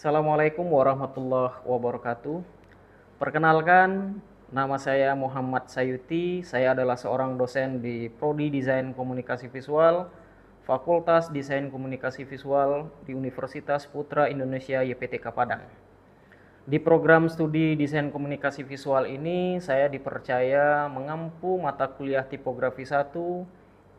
Assalamualaikum warahmatullahi wabarakatuh. Perkenalkan, nama saya Muhammad Sayuti. Saya adalah seorang dosen di Prodi Desain Komunikasi Visual, Fakultas Desain Komunikasi Visual di Universitas Putra Indonesia YPTK Padang. Di program studi Desain Komunikasi Visual ini, saya dipercaya mengampu mata kuliah Tipografi 1,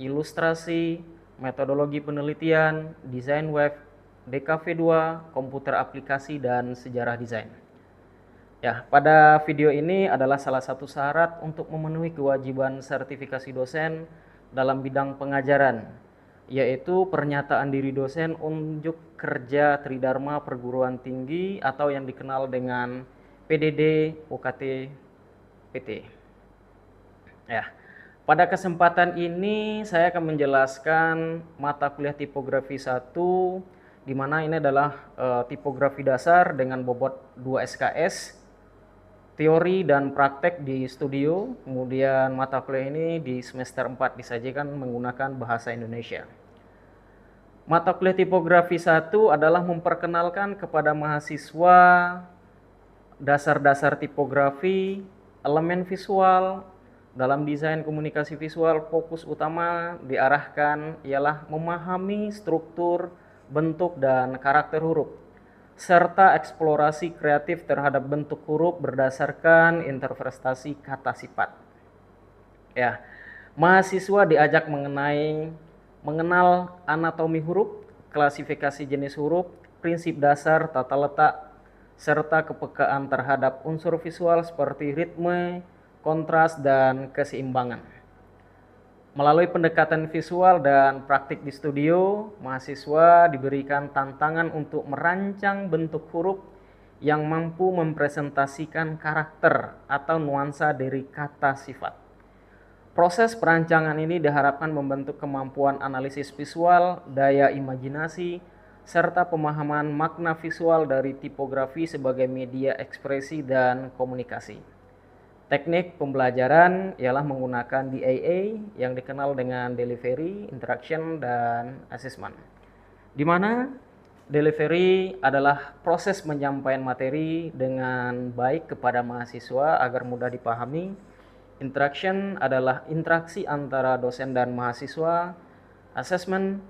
Ilustrasi, Metodologi Penelitian, Desain Web, DKV 2, Komputer Aplikasi, dan Sejarah Desain. Ya, pada video ini adalah salah satu syarat untuk memenuhi kewajiban sertifikasi dosen dalam bidang pengajaran, yaitu pernyataan diri dosen unjuk kerja Tridharma Perguruan Tinggi atau yang dikenal dengan PDD UKT PT. Ya, pada kesempatan ini saya akan menjelaskan mata kuliah Tipografi 1, di mana ini adalah tipografi dasar dengan bobot 2 SKS, teori dan praktek di studio. Kemudian mata kuliah ini di semester 4 disajikan menggunakan bahasa Indonesia. Mata kuliah Tipografi 1 adalah memperkenalkan kepada mahasiswa dasar-dasar tipografi, elemen visual. Dalam desain komunikasi visual, fokus utama diarahkan ialah memahami struktur, bentuk, dan karakter huruf, serta eksplorasi kreatif terhadap bentuk huruf berdasarkan interpretasi kata sifat. Ya, mahasiswa diajak mengenal anatomi huruf, klasifikasi jenis huruf, prinsip dasar tata letak, serta kepekaan terhadap unsur visual seperti ritme, kontras, dan keseimbangan. Melalui pendekatan visual dan praktik di studio, mahasiswa diberikan tantangan untuk merancang bentuk huruf yang mampu mempresentasikan karakter atau nuansa dari kata sifat. Proses perancangan ini diharapkan membentuk kemampuan analisis visual, daya imajinasi, serta pemahaman makna visual dari tipografi sebagai media ekspresi dan komunikasi. Teknik pembelajaran ialah menggunakan DAA yang dikenal dengan Delivery, Interaction, dan Assessment. Di mana delivery adalah proses penyampaian materi dengan baik kepada mahasiswa agar mudah dipahami. Interaction adalah interaksi antara dosen dan mahasiswa. Assessment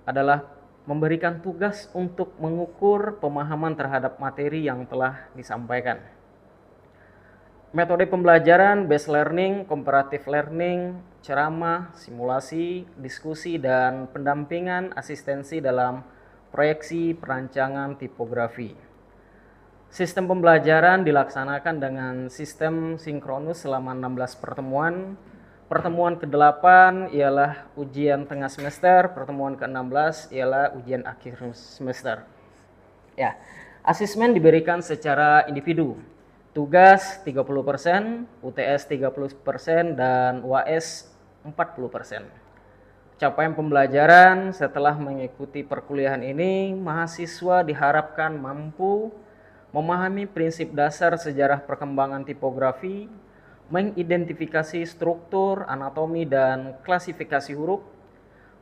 adalah memberikan tugas untuk mengukur pemahaman terhadap materi yang telah disampaikan. Metode pembelajaran based learning, comparative learning, ceramah, simulasi, diskusi, dan pendampingan asistensi dalam proyeksi perancangan tipografi. Sistem pembelajaran dilaksanakan dengan sistem sinkronus selama 16 pertemuan. Pertemuan ke-8 ialah ujian tengah semester, pertemuan ke-16 ialah ujian akhir semester. Ya, asesmen diberikan secara individu. Tugas 30%, UTS 30%, dan UAS 40%. Capaian pembelajaran setelah mengikuti perkuliahan ini, mahasiswa diharapkan mampu memahami prinsip dasar sejarah perkembangan tipografi, mengidentifikasi struktur, anatomi, dan klasifikasi huruf,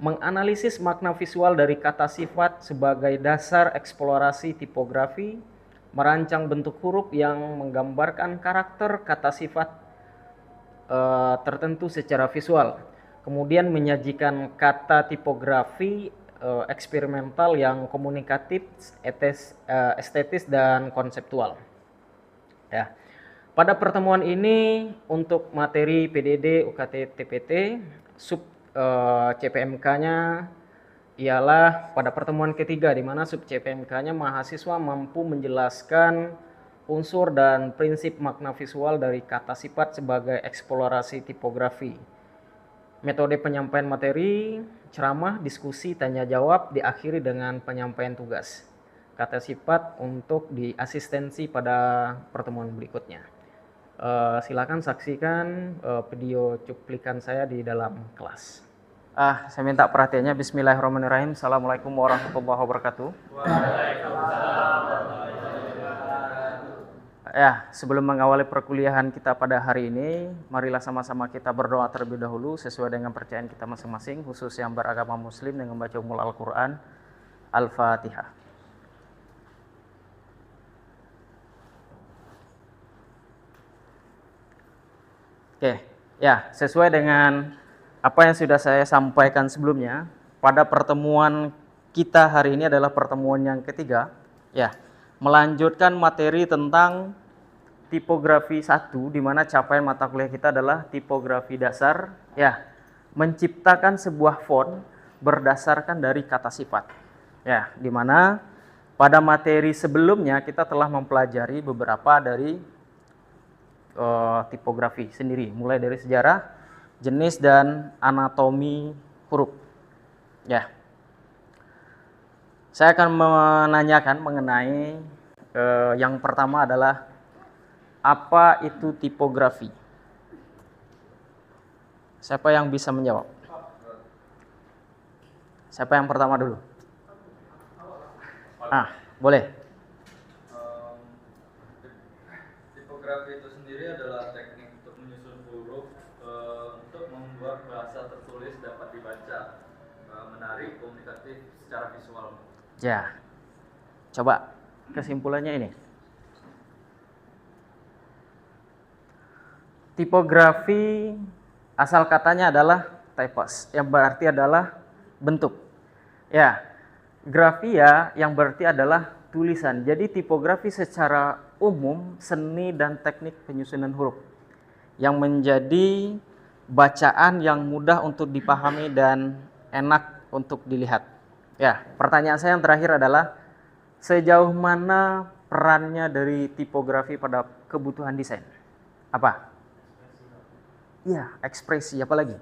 menganalisis makna visual dari kata sifat sebagai dasar eksplorasi tipografi, merancang bentuk huruf yang menggambarkan karakter kata sifat tertentu secara visual, kemudian menyajikan kata tipografi eksperimental yang komunikatif, estetis, dan konseptual. Ya. Pada pertemuan ini untuk materi PDD UKT TPT, sub CPMK-nya ialah pada pertemuan ketiga, di mana sub CPMK-nya mahasiswa mampu menjelaskan unsur dan prinsip makna visual dari kata sifat sebagai eksplorasi tipografi. Metode penyampaian materi, ceramah, diskusi, tanya jawab diakhiri dengan penyampaian tugas kata sifat untuk diasistensi pada pertemuan berikutnya. Silakan saksikan video cuplikan saya di dalam kelas. Saya minta perhatiannya. Bismillahirrahmanirrahim. Assalamualaikum warahmatullahi wabarakatuh. Ya, sebelum mengawali perkuliahan kita pada hari ini, marilah sama-sama kita berdoa terlebih dahulu sesuai dengan percayaan kita masing-masing, khusus yang beragama Muslim, dengan membaca Ummul Al-Quran. Al-Fatihah. Oke, ya sesuai dengan apa yang sudah saya sampaikan sebelumnya, pada pertemuan kita hari ini adalah pertemuan yang ketiga, ya, melanjutkan materi tentang tipografi 1, di mana capaian mata kuliah kita adalah tipografi dasar, ya, menciptakan sebuah font berdasarkan dari kata sifat, ya, di mana pada materi sebelumnya kita telah mempelajari beberapa dari tipografi sendiri, mulai dari sejarah, jenis dan anatomi huruf. Ya, saya akan menanyakan mengenai yang pertama adalah apa itu tipografi. Siapa yang bisa menjawab? Siapa yang pertama dulu? Boleh. Tipografi itu sendiri adalah teknik untuk menyusun huruf untuk membuat bahasa tertulis dapat dibaca, menarik, komunikatif secara visual. Ya, coba kesimpulannya ini. Tipografi asal katanya adalah typos, yang berarti adalah bentuk. Ya, grafia yang berarti adalah tulisan. Jadi tipografi secara umum seni dan teknik penyusunan huruf yang menjadi bacaan yang mudah untuk dipahami dan enak untuk dilihat. Ya, pertanyaan saya yang terakhir adalah sejauh mana perannya dari tipografi pada kebutuhan desain? Apa? Iya, ekspresi, apa lagi?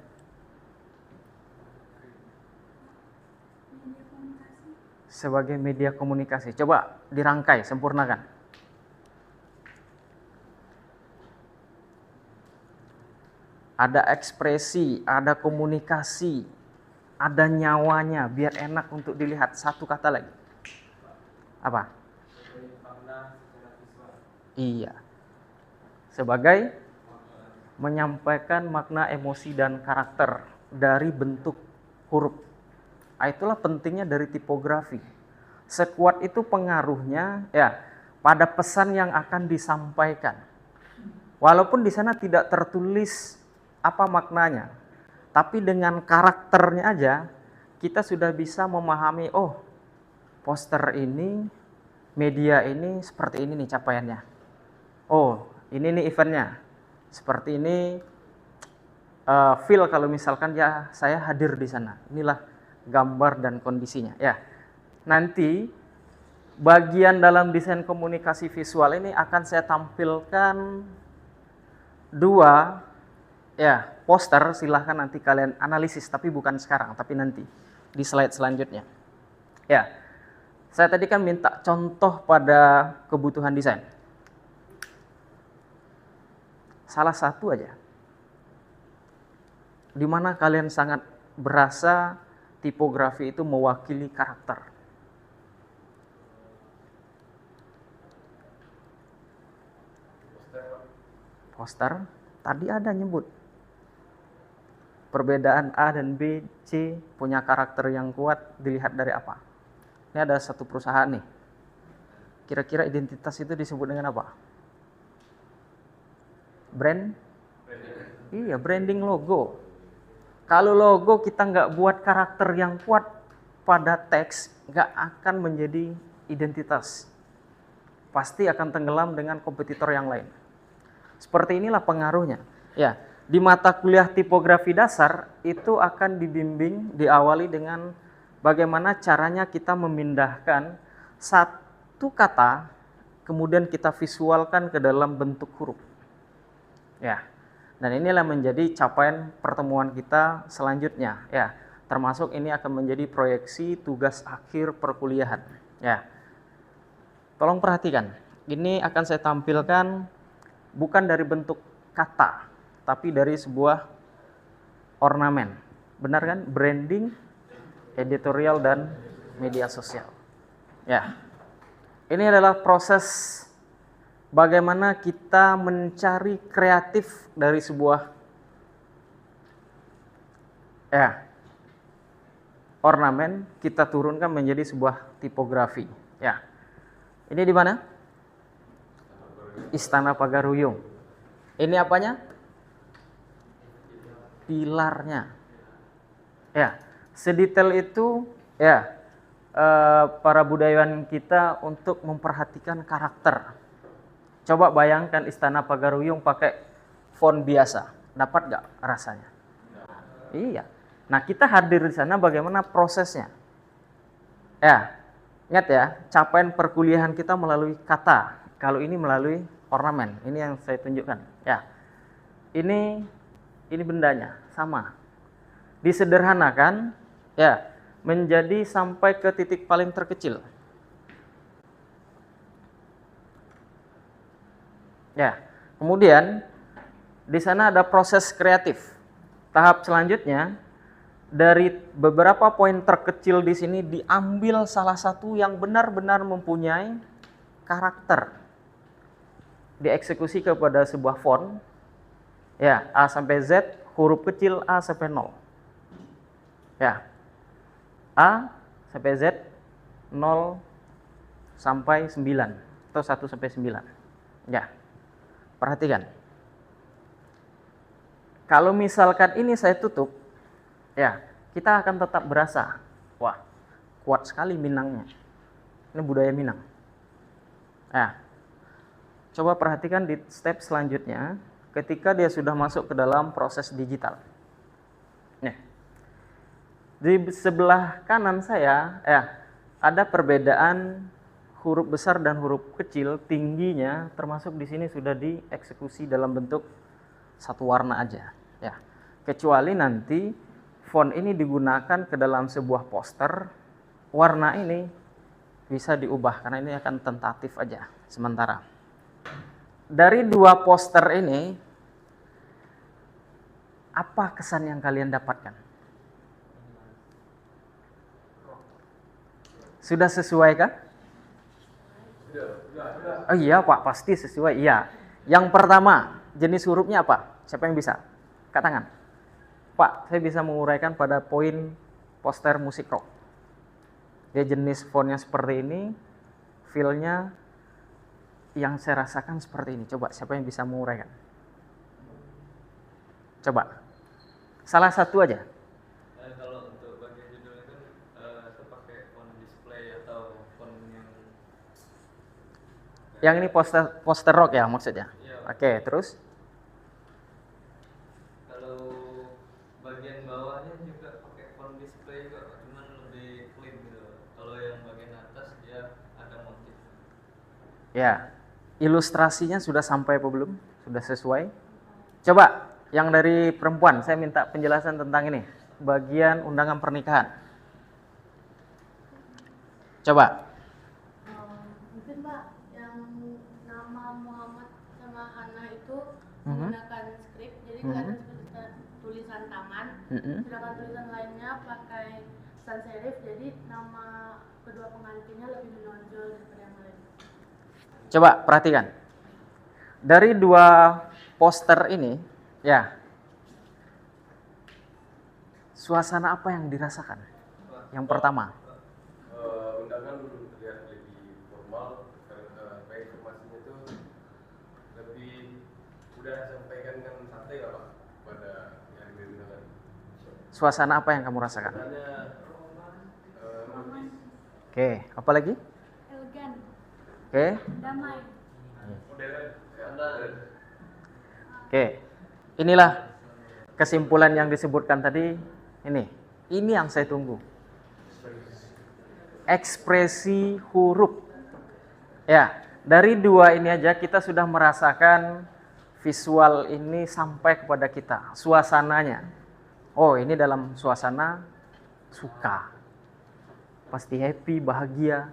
Sebagai media komunikasi. Coba dirangkai, sempurnakan. Ada ekspresi, ada komunikasi, ada nyawanya, biar enak untuk dilihat. Satu kata lagi. Apa? Iya. Sebagai menyampaikan makna, emosi, dan karakter dari bentuk huruf. Itulah pentingnya dari tipografi. Sekuat itu pengaruhnya ya pada pesan yang akan disampaikan. Walaupun di sana tidak tertulis apa maknanya, tapi dengan karakternya aja kita sudah bisa memahami, oh poster ini, media ini seperti ini nih capaiannya. Oh ini nih eventnya, seperti ini feel kalau misalkan ya saya hadir di sana. Inilah gambar dan kondisinya. Ya, nanti bagian dalam desain komunikasi visual ini akan saya tampilkan dua ya poster. Silahkan nanti kalian analisis, tapi bukan sekarang, tapi nanti di slide selanjutnya. Ya, saya tadi kan minta contoh pada kebutuhan desain. Salah satu aja, di mana kalian sangat berasa tipografi itu mewakili karakter. Poster, tadi ada nyebut. Perbedaan A dan B, C punya karakter yang kuat dilihat dari apa? Ini ada satu perusahaan nih. Kira-kira identitas itu disebut dengan apa? Brand? Iya, branding logo. Kalau logo kita nggak buat karakter yang kuat pada teks, nggak akan menjadi identitas. Pasti akan tenggelam dengan kompetitor yang lain. Seperti inilah pengaruhnya. Ya, di mata kuliah tipografi dasar itu akan dibimbing, diawali dengan bagaimana caranya kita memindahkan satu kata, kemudian kita visualkan ke dalam bentuk huruf. Ya, dan inilah menjadi capaian pertemuan kita selanjutnya. Ya, termasuk ini akan menjadi proyeksi tugas akhir perkuliahan. Ya, tolong perhatikan. Ini akan saya tampilkan bukan dari bentuk kata, tapi dari sebuah ornamen. Benar kan? Branding, editorial, dan media sosial. Ya, ini adalah proses bagaimana kita mencari kreatif dari sebuah ornamen, kita turunkan menjadi sebuah tipografi. Ya, ini di mana? Istana Pagaruyung. Ini apanya? pilarnya. Ya, sedetail itu ya para budayawan kita untuk memperhatikan karakter. Coba bayangkan Istana Pagaruyung pakai font biasa, dapat nggak rasanya? Iya. Nah, kita hadir di sana bagaimana prosesnya? Ya, ingat ya, capaian perkuliahan kita melalui kata. Kalau ini melalui ornamen. Ini yang saya tunjukkan. Ya, ini bendanya sama. Disederhanakan, ya, menjadi sampai ke titik paling terkecil. Ya, kemudian di sana ada proses kreatif. Tahap selanjutnya, dari beberapa poin terkecil di sini diambil salah satu yang benar-benar mempunyai karakter. Dieksekusi kepada sebuah font, ya, A sampai Z, huruf kecil A sampai 0. Ya, A sampai Z, 0 sampai 9, atau 1 sampai 9. Ya, perhatikan. Kalau misalkan ini saya tutup, ya, kita akan tetap berasa, wah, kuat sekali Minangnya. Ini budaya Minang. Ya, coba perhatikan di step selanjutnya, ketika dia sudah masuk ke dalam proses digital. Nih, di sebelah kanan saya, ya, ada perbedaan huruf besar dan huruf kecil, tingginya termasuk di sini sudah dieksekusi dalam bentuk satu warna aja. Ya, kecuali nanti font ini digunakan ke dalam sebuah poster, warna ini bisa diubah karena ini akan tentatif aja sementara. Dari dua poster ini, apa kesan yang kalian dapatkan? Sudah sesuai kah? Oh iya Pak, pasti sesuai. Iya. Yang pertama, jenis hurufnya apa? Siapa yang bisa? Angkat tangan. Pak, saya bisa menguraikan pada poin poster musik rock. Dia jenis fontnya seperti ini, feel-nya yang saya rasakan seperti ini. Coba, siapa yang bisa menguraikan? Coba. Salah satu aja. Kalau untuk bagian judul itu pakai font display atau font yang ini poster rock ya maksudnya? Iya. Oke, terus? Bagian bawahnya juga pakai font display juga, cuman lebih clean gitu. Kalau yang bagian atas dia ada motif. Ya, ilustrasinya sudah sampai apa belum? Sudah sesuai? Coba, yang dari perempuan, saya minta penjelasan tentang ini. Bagian undangan pernikahan. Coba. Mungkin Pak, yang nama Muhammad sama Hana itu menggunakan skrip, jadi kelihatan seperti tulisan tangan. Sedangkan tulisan lainnya pakai sans serif, jadi nama kedua pengantinnya lebih menonjol daripada yang lain. Coba perhatikan. Dari dua poster ini, ya, suasana apa yang dirasakan? Yang pertama. Undangan terlihat lebih formal, karena informasinya itu lebih mudah sampaikan kan santai lah Pak pada yang diundangan. Suasana apa yang kamu rasakan? Oke, apa lagi? Elegan, Oke. damai. Oke. Inilah kesimpulan yang disebutkan tadi. Ini yang saya tunggu. Ekspresi huruf. Ya, dari dua ini aja kita sudah merasakan visual ini sampai kepada kita, suasananya. Oh, ini dalam suasana suka. Pasti happy, bahagia.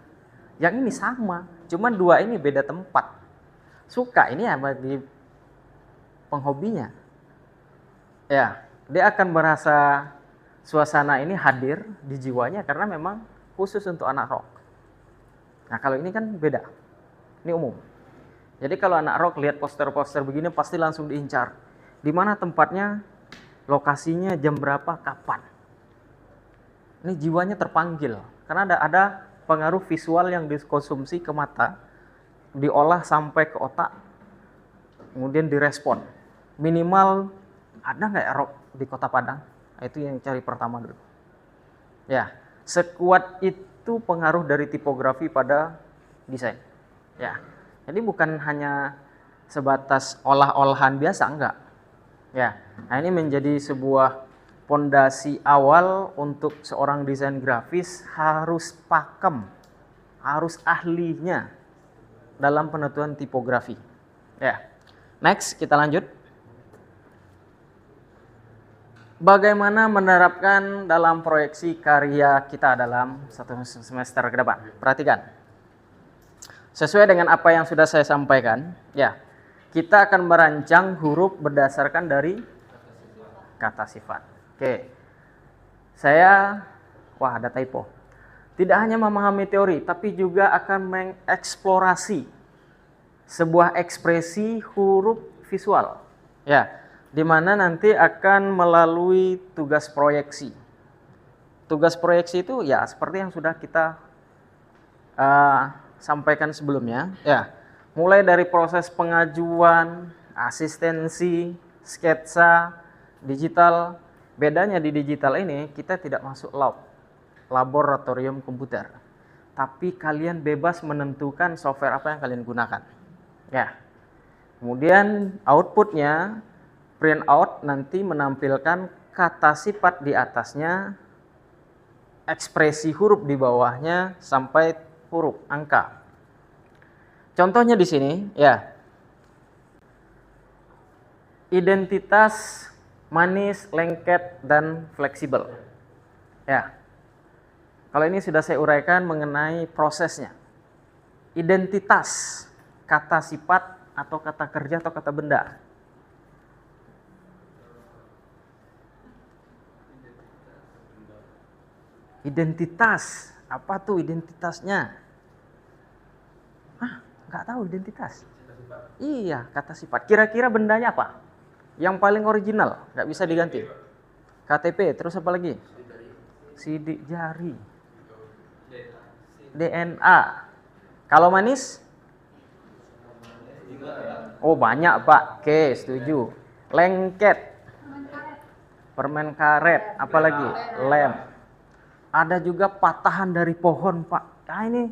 Yang ini sama, cuman dua ini beda tempat. Suka ini ya bagi penghobinya. Ya, dia akan merasa suasana ini hadir di jiwanya karena memang khusus untuk anak rock. Nah, kalau ini kan beda. Ini umum. Jadi kalau anak rock lihat poster-poster begini pasti langsung diincar. Di mana tempatnya, lokasinya, jam berapa, kapan. Ini jiwanya terpanggil. Karena ada pengaruh visual yang dikonsumsi ke mata, diolah sampai ke otak, kemudian direspon. Minimal ada nggak rock di Kota Padang. Itu yang cari pertama dulu. Ya, sekuat itu pengaruh dari tipografi pada desain. Ya, jadi bukan hanya sebatas olah-olahan biasa, enggak. Ya, nah ini menjadi sebuah pondasi awal untuk seorang desain grafis harus pakem, harus ahlinya dalam penentuan tipografi. Ya, next kita lanjut. Bagaimana menerapkan dalam proyeksi karya kita dalam satu semester ke depan? Perhatikan. Sesuai dengan apa yang sudah saya sampaikan, ya, kita akan merancang huruf berdasarkan dari kata sifat. Oke. Wah ada typo. Tidak hanya memahami teori, tapi juga akan mengeksplorasi sebuah ekspresi huruf visual. Ya, di mana nanti akan melalui tugas proyeksi. Tugas proyeksi itu ya seperti yang sudah kita sampaikan sebelumnya, ya. Mulai dari proses pengajuan, asistensi, sketsa, digital. Bedanya di digital ini kita tidak masuk laboratorium komputer. Tapi kalian bebas menentukan software apa yang kalian gunakan. Ya. Kemudian outputnya print out nanti menampilkan kata sifat di atasnya, ekspresi huruf di bawahnya sampai huruf angka. Contohnya di sini, ya. Identitas manis, lengket, dan fleksibel. Ya. Kalau ini sudah saya uraikan mengenai prosesnya. Identitas kata sifat atau kata kerja atau kata benda. Identitas, apa tuh identitasnya? Nggak tahu identitas. Iya, kata sifat. Kira-kira bendanya apa? Yang paling original, nggak bisa diganti. KTP, terus apa lagi? Sidik jari. DNA. Kalau manis? Oh banyak Pak. Oke, setuju. Lengket. Permen karet. Apalagi? Lem. Ada juga patahan dari pohon Pak. Nah ini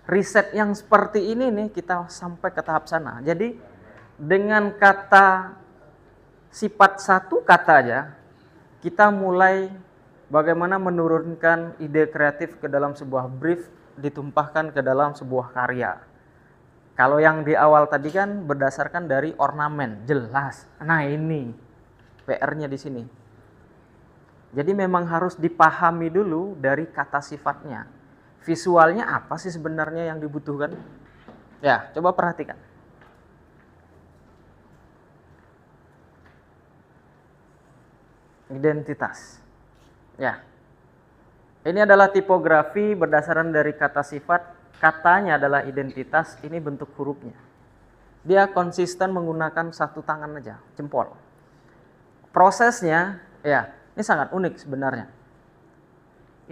riset yang seperti ini nih kita sampai ke tahap sana. Jadi dengan kata sifat satu kata aja kita mulai bagaimana menurunkan ide kreatif ke dalam sebuah brief ditumpahkan ke dalam sebuah karya. Kalau yang di awal tadi kan berdasarkan dari ornamen, jelas. Nah ini PR-nya di sini. Jadi memang harus dipahami dulu dari kata sifatnya. Visualnya apa sih sebenarnya yang dibutuhkan? Ya, coba perhatikan. Identitas. Ya. Ini adalah tipografi berdasarkan dari kata sifat. Katanya adalah identitas, ini bentuk hurufnya. Dia konsisten menggunakan satu tangan aja, jempol. Prosesnya, ya, ini sangat unik sebenarnya.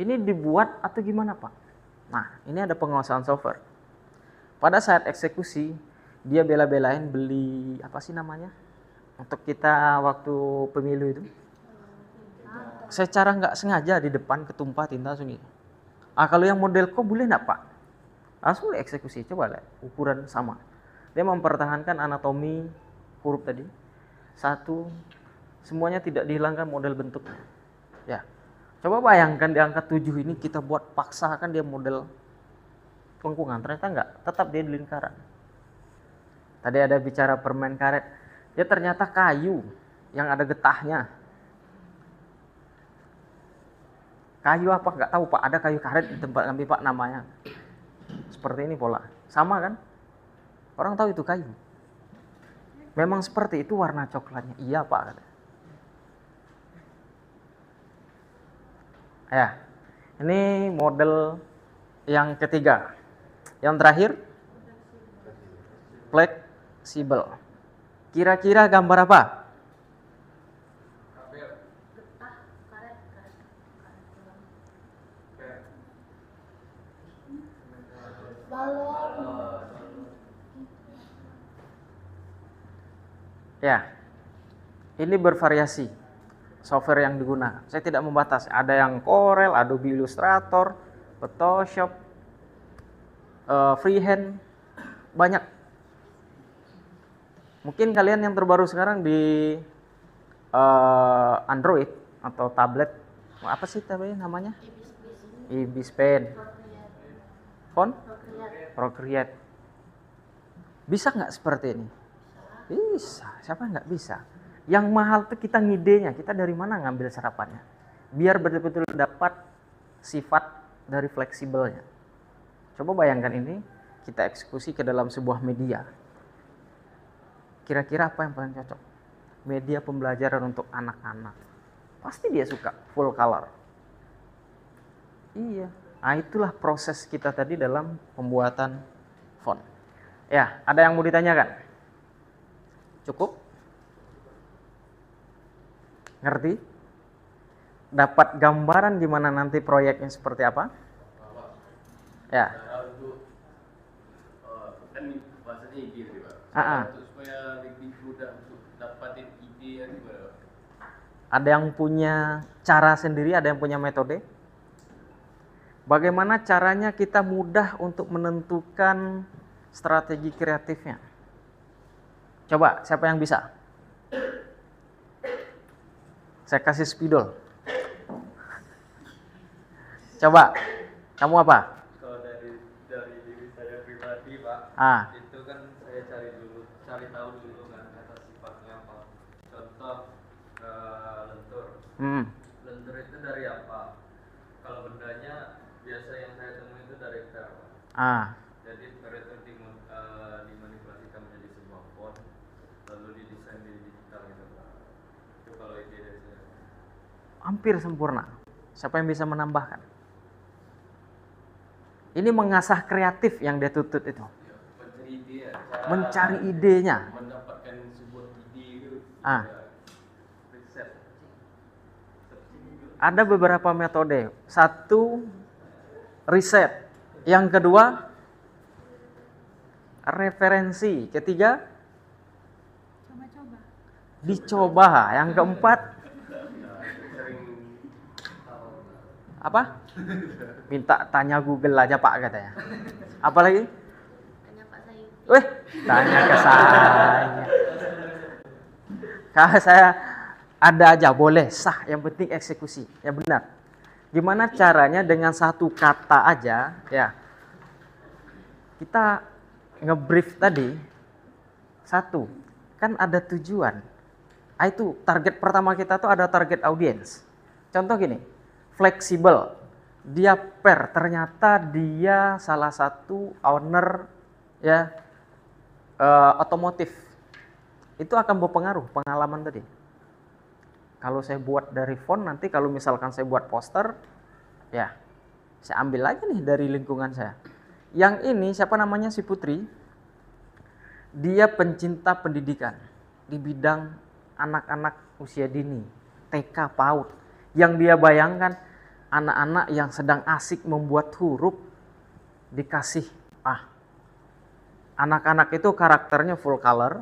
Ini dibuat atau gimana Pak? Nah, ini ada penguasaan software. Pada saat eksekusi, dia bela-belain beli, apa sih namanya? Untuk kita waktu pemilu itu. Secara nggak sengaja di depan ketumpah tinta langsung gitu. Kalau yang model kok boleh nggak Pak? Langsung eksekusi, coba lihat, ukuran sama. Dia mempertahankan anatomi huruf tadi. Satu, semuanya tidak dihilangkan model bentuknya. Ya. Coba bayangkan di angka 7 ini kita buat paksakan dia model lengkungan, ternyata enggak, tetap dia di lingkaran. Tadi ada bicara permen karet, dia ternyata kayu yang ada getahnya. Kayu apa enggak tahu Pak, ada kayu karet di tempat kami Pak namanya. Seperti ini pola, sama kan? Orang tahu itu kayu. Memang seperti itu warna coklatnya, iya Pak. Ya, ini model yang ketiga. Yang terakhir, fleksibel. Kira-kira gambar apa? Getah, karet. Balon. Ya, ini bervariasi. software yang digunakan. Saya tidak membatasi. Ada yang Corel, Adobe Illustrator, Photoshop, freehand, banyak. Mungkin kalian yang terbaru sekarang di Android atau tablet, apa sih namanya? Ibis Pen, Font, Procreate. Bisa nggak seperti ini? Bisa. Siapa nggak bisa? Yang mahal tuh kita ngidenya, kita dari mana ngambil serapannya? Biar betul-betul dapat sifat dari fleksibelnya. Coba bayangkan ini, kita eksekusi ke dalam sebuah media. Kira-kira apa yang paling cocok? Media pembelajaran untuk anak-anak. Pasti dia suka full color. Iya. Nah, itulah proses kita tadi dalam pembuatan font. Ya, ada yang mau ditanyakan? Cukup? Ngerti? Dapat gambaran gimana nanti proyeknya seperti apa? Ya. Cara untuk kan bahasanya ide tadi Pak. Untuk supaya lebih mudah untuk dapatin ide yang gimana Pak? Ada yang punya cara sendiri, ada yang punya metode. Bagaimana caranya kita mudah untuk menentukan strategi kreatifnya? Coba, siapa yang bisa? Saya kasih spidol. Coba, kamu apa? Kalau dari diri saya pribadi Pak, itu kan saya cari tahu dulu kan kata sifatnya apa. Contoh lentur. Lentur itu dari apa? Kalau bendanya biasa yang saya temui itu dari per. Jadi per itu dimanipulasikan menjadi sebuah font, lalu didesain di digital gitu Pak. Itu kalau ide dari saya. Hampir sempurna. Siapa yang bisa menambahkan? Ini mengasah kreatif yang dia tuntut itu. Mencari ide ya. Mencari idenya. Mendapatkan sebuah ide itu. Riset. Ada beberapa metode. Satu, riset. Yang kedua, referensi. Ketiga, Coba-coba. dicoba. Yang keempat, apa? Minta tanya Google aja Pak katanya. Apa lagi? Tanya Pak Sayuti. Wih, tanya ke saya. Kalau saya ada aja boleh, sah. Yang penting eksekusi. Ya benar. Gimana caranya dengan satu kata aja, ya. Kita ngebrief tadi, satu, kan ada tujuan. Itu target pertama kita tuh ada target audiens. Contoh gini, fleksibel. Dia ternyata dia salah satu owner ya otomotif. Itu akan berpengaruh pengalaman tadi. Kalau saya buat dari font, nanti kalau misalkan saya buat poster, ya saya ambil aja nih dari lingkungan saya. Yang ini siapa namanya, si Putri, dia pencinta pendidikan di bidang anak-anak usia dini, TK, PAUD. Yang dia bayangkan anak-anak yang sedang asik membuat huruf dikasih anak-anak itu karakternya full color,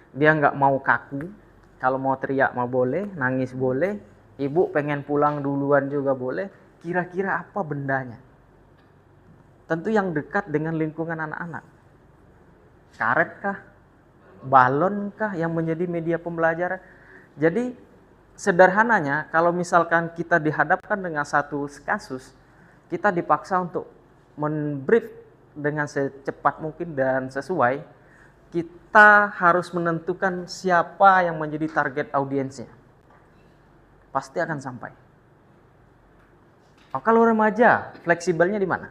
dia nggak mau kaku, kalau mau teriak mau boleh, nangis boleh, ibu pengen pulang duluan juga boleh. Kira-kira apa bendanya? Tentu yang dekat dengan lingkungan anak-anak. Karet kah? Balon kah yang menjadi media pembelajaran? Jadi sederhananya, kalau misalkan kita dihadapkan dengan satu kasus, kita dipaksa untuk men-brief dengan secepat mungkin dan sesuai. Kita harus menentukan siapa yang menjadi target audiensnya. Pasti akan sampai. Kalau remaja, fleksibelnya di mana?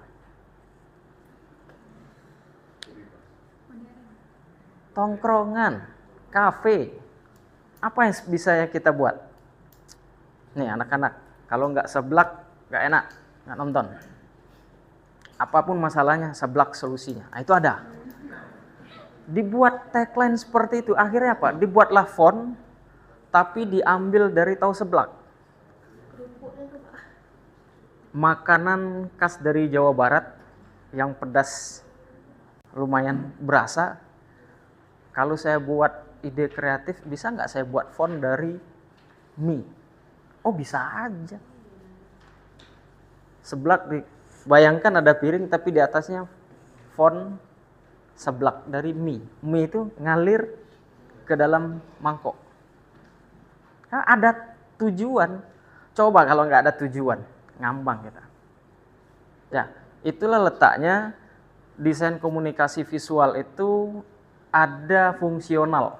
Tongkrongan, kafe. Apa yang bisa kita buat? Nih anak-anak, kalau nggak seblak, nggak enak, nggak nonton. Apapun masalahnya, seblak solusinya. Itu ada. Dibuat tagline seperti itu, akhirnya apa? Dibuatlah font, tapi diambil dari tahu seblak. Makanan khas dari Jawa Barat, yang pedas lumayan berasa. Kalau saya buat ide kreatif, bisa nggak saya buat font dari mie. Oh bisa aja. Seblak, bayangkan ada piring tapi di atasnya font seblak dari mie. Mie itu ngalir ke dalam mangkok. Nah, ada tujuan. Coba kalau nggak ada tujuan, ngambang kita. Ya, itulah letaknya desain komunikasi visual itu ada fungsional.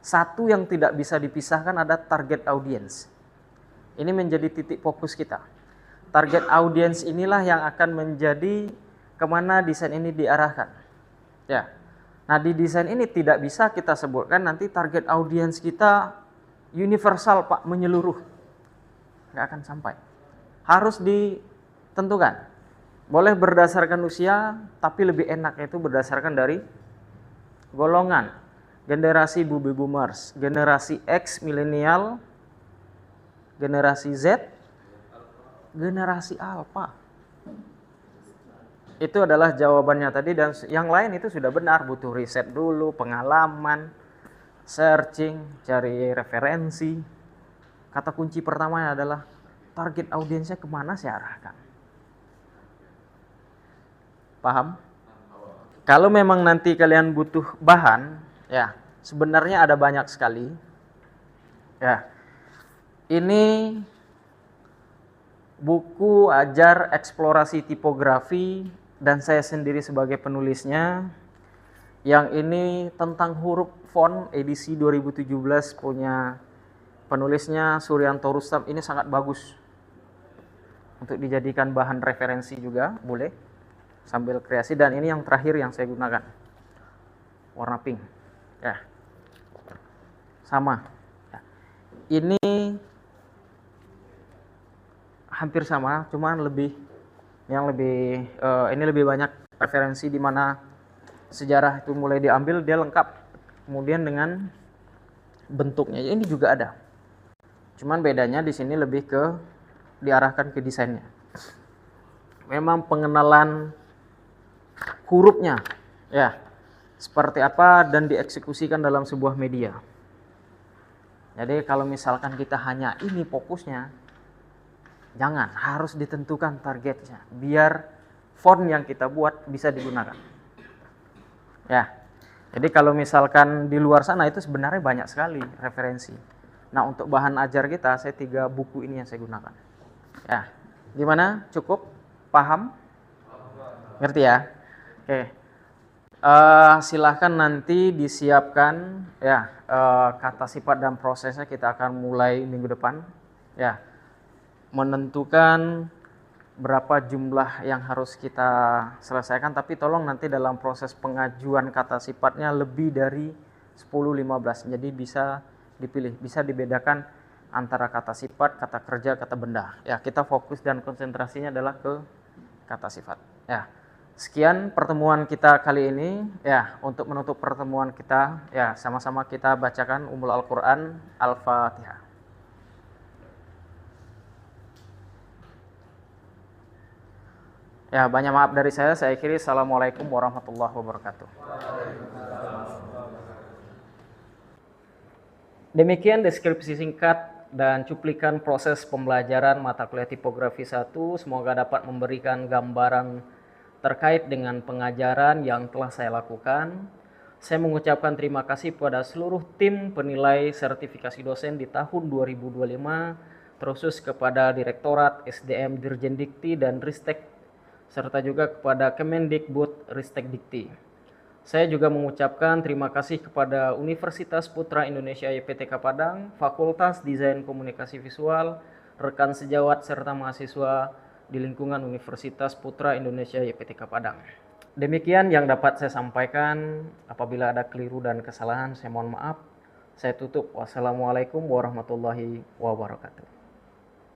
Satu yang tidak bisa dipisahkan ada target audience. Ini menjadi titik fokus kita. Target audience inilah yang akan menjadi kemana desain ini diarahkan. Ya. Nah, di desain ini tidak bisa kita sebutkan nanti target audience kita universal, Pak, menyeluruh. Nggak akan sampai. Harus ditentukan. Boleh berdasarkan usia, tapi lebih enak itu berdasarkan dari golongan. Generasi baby boomers, generasi X milenial, generasi Z, generasi alpha. Itu adalah jawabannya tadi, dan yang lain itu sudah benar, butuh riset dulu, pengalaman, searching, cari referensi. Kata kunci pertamanya adalah target audiensnya kemana saya arahkan. Paham? Kalau memang nanti kalian butuh bahan, ya sebenarnya ada banyak sekali. Ya, ini buku ajar eksplorasi tipografi dan saya sendiri sebagai penulisnya. Yang ini tentang huruf font, edisi 2017 punya penulisnya Suryanto Rustam. Ini sangat bagus untuk dijadikan bahan referensi juga, boleh sambil kreasi. Dan ini yang terakhir yang saya gunakan, warna pink. Ya, sama. Ya. Ini hampir sama, cuman ini lebih banyak referensi di mana sejarah itu mulai diambil, dia lengkap. Kemudian dengan bentuknya ini juga ada. Cuman bedanya di sini lebih ke diarahkan ke desainnya. Memang pengenalan hurufnya, ya, seperti apa dan dieksekusikan dalam sebuah media. Jadi kalau misalkan kita hanya ini fokusnya, jangan, harus ditentukan targetnya biar font yang kita buat bisa digunakan. Ya. Jadi kalau misalkan di luar sana itu sebenarnya banyak sekali referensi. Nah, untuk bahan ajar kita, saya 3 buku ini yang saya gunakan. Ya. Gimana? Cukup? Paham? Ngerti ya? Oke. Silahkan nanti disiapkan ya kata sifat dan prosesnya, kita akan mulai minggu depan. Ya. Menentukan berapa jumlah yang harus kita selesaikan, tapi tolong nanti dalam proses pengajuan kata sifatnya lebih dari 10-15, jadi bisa dipilih, bisa dibedakan antara kata sifat, kata kerja, kata benda. Ya, kita fokus dan konsentrasinya adalah ke kata sifat. Ya, sekian pertemuan kita kali ini. Ya, untuk menutup pertemuan kita, ya sama-sama kita bacakan Ummul Al-Quran, Al-Fatihah. Ya, banyak maaf dari saya akhiri. Assalamualaikum warahmatullahi wabarakatuh. Demikian deskripsi singkat dan cuplikan proses pembelajaran mata kuliah tipografi 1. Semoga dapat memberikan gambaran terkait dengan pengajaran yang telah saya lakukan. Saya mengucapkan terima kasih kepada seluruh tim penilai sertifikasi dosen di tahun 2025, terkhusus kepada Direktorat SDM Dirjen Dikti dan Ristek, serta juga kepada Kemendikbud Ristek Dikti. Saya juga mengucapkan terima kasih kepada Universitas Putra Indonesia YPTK Padang, Fakultas Desain Komunikasi Visual, rekan sejawat serta mahasiswa di lingkungan Universitas Putra Indonesia YPTK Padang. Demikian yang dapat saya sampaikan. Apabila ada keliru dan kesalahan, saya mohon maaf. Saya tutup. Wassalamualaikum warahmatullahi wabarakatuh.